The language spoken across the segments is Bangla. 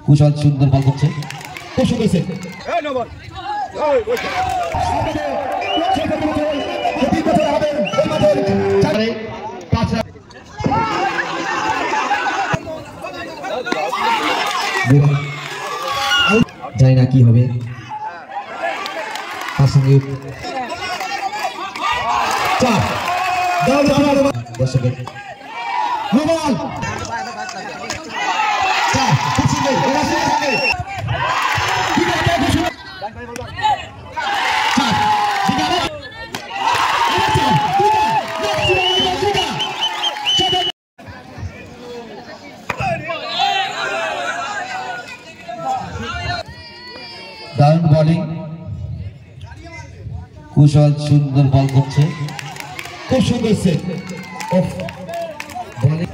কুশল সুন্দর বল করছে জানি না কি হবে তার সঙ্গে দারুণ বলিং কুশল সুন্দর বল করছে খুব সুন্দর set bowling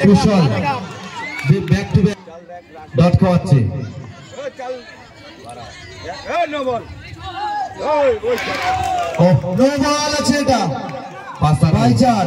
Kushal back to back dot খাওয়াচ্ছে নো বল আছে এটা বাই চার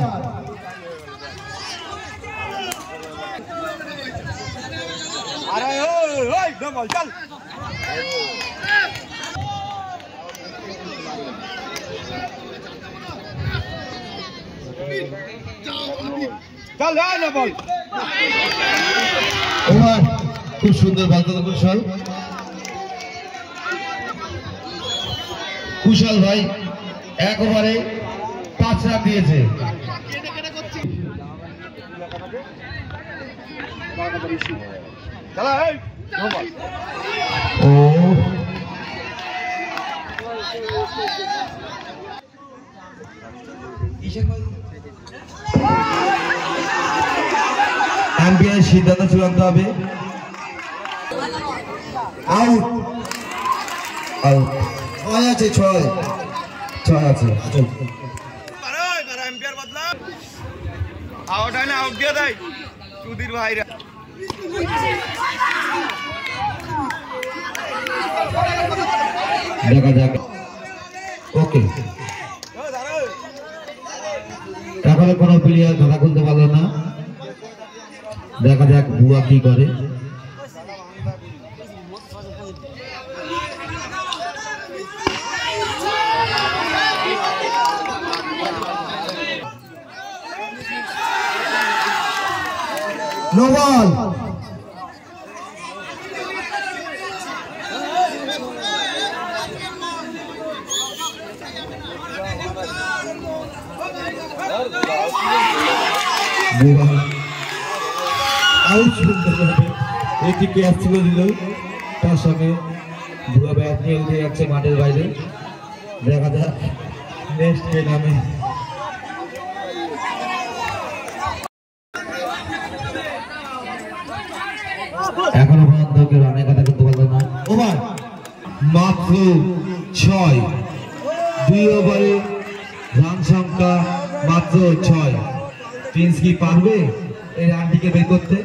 খুব সুন্দর বল করল কুশল কুশল ভাই এক ওভারে 5 রান দিয়েছে আম্পায়ারের সিদ্ধান্ত চূড়ান্ত হবে আউট আউট আছে 6 আছে দেখা যাক ওকে এখনো কোনো প্লেয়ার কথা বলতে পারলো না দেখা যাক বুয়া কি করে नो बॉल এদিকে আসছিল দিল তার সঙ্গে বুয়া ব্যাট নিয়ে উঠে যাচ্ছে মাঠের বাইরে দেখা যাক নেক্সট কে নামে এখনো পর্যন্ত কেউ রানের কথা করতে পারলো না ওভার মাত্র 6 2 ওভারে রান সংখ্যা মাত্র 6 প্রিন্স কি পারবে এই রানটিকে বের করতে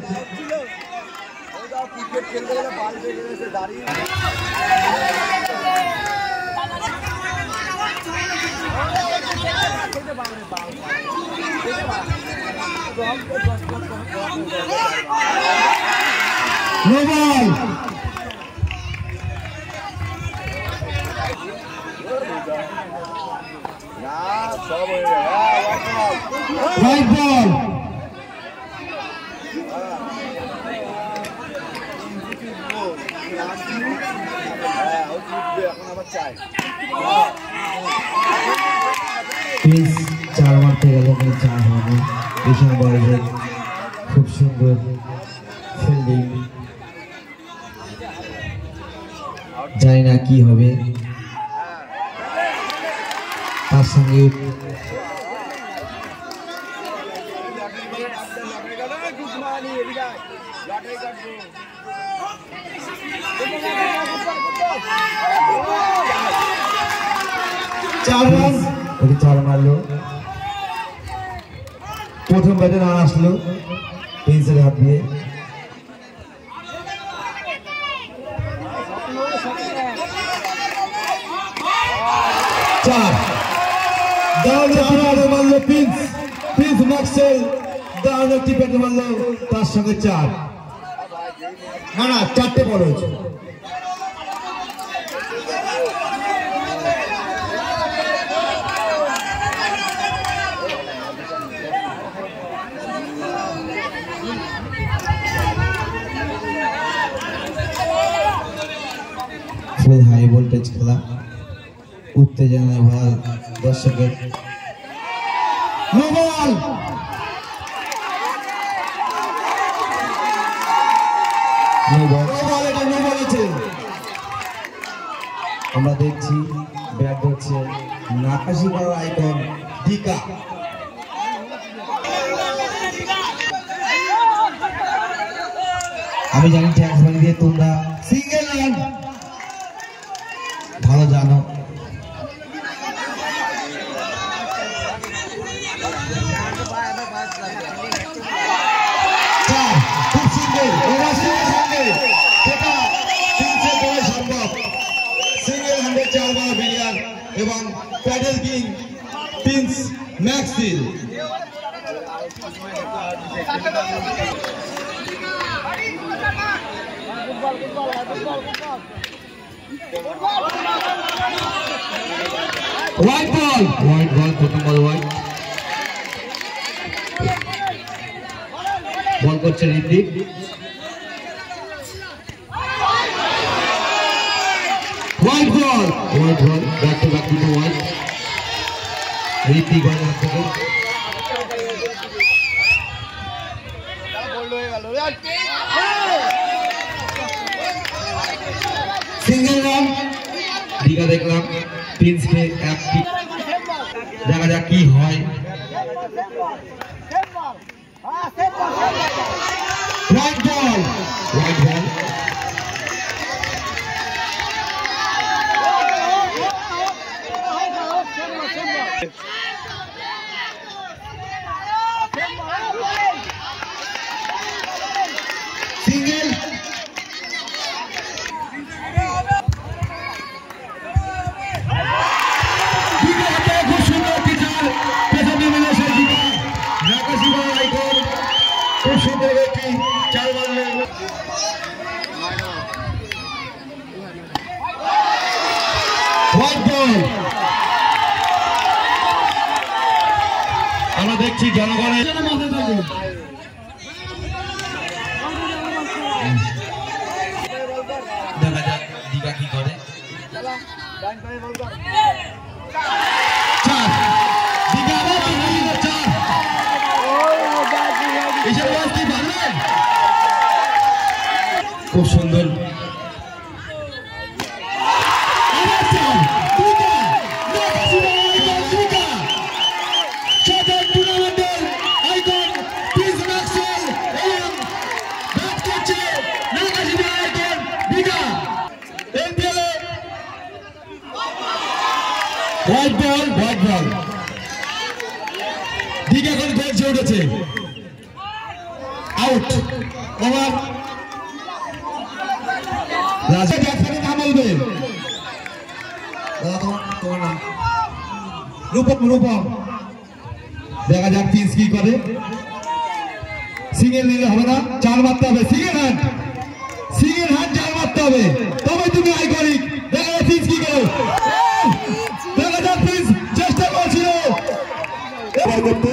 नो बॉल राइट बॉल चार मारते गल चार होने ईशान बॉयजर खूब सुंदर ফিল্ডিং জানি না কি হবে তার সঙ্গে चार मारलो प्रथम बैटे रान आसलो पेंसिल हाथ दिए মারলো প্রিন্স ম্যাক্সওয়েল, দারুণ একটি ব্যাটে মারলো, তার সঙ্গে 4। না 4টে বল হয়েছে। ফুল হাই ভোল্টেজ খেলা, উত্তেজনায় ভরা দর্শকের। আমরা দেখছি ব্যাট ধরছে নাকাশিপাড়ার আইকন ডিকা। আমি জানি ট্যাক্স বাড়ি দিয়ে তোমরা সিঙ্গেল রান ভালো জানো। এবং paddle king prince Maxwell. Wide ball প্রথম বল হোয়াইট। বল করছে Ritwik. Wide ball back to back দুটো হোয়াইট। ঋত্বিক বল হাত থেকে সিঙ্গেল রান। দীঘা দেখলাম প্রিন্সকে একটি, দেখা যাক কি হয়। White ball single. খুব সুন্দর পিচার, পেছনে মিলে সেই দিকে নাকাশিপাড়ার আইকন, খুব সুন্দর একটি 4 মারলেন। White ball. আমরা দেখছি জনগণের দেখা যাক দীঘা কি করে। 4 দীঘা খুব সুন্দর। হোয়াইট বল দীঘা এখন গলছে উঠেছে, আউট। ওভার রাজা ব্যাটসম্যান নাম বলবে, তোমার নাম? রূপম। দেখা যাক প্রিন্স কি করে। সিঙ্গেল নিলে হবে না, 4 মারতে হবে। সিঙ্গেল হ্যান্ড 4 মারতে হবে, তবে তুমি আইকনিক। দেখা যাক প্রিন্স কি করে। দেখা যাক প্রিন্স চেষ্টা করছিল এবার করতে।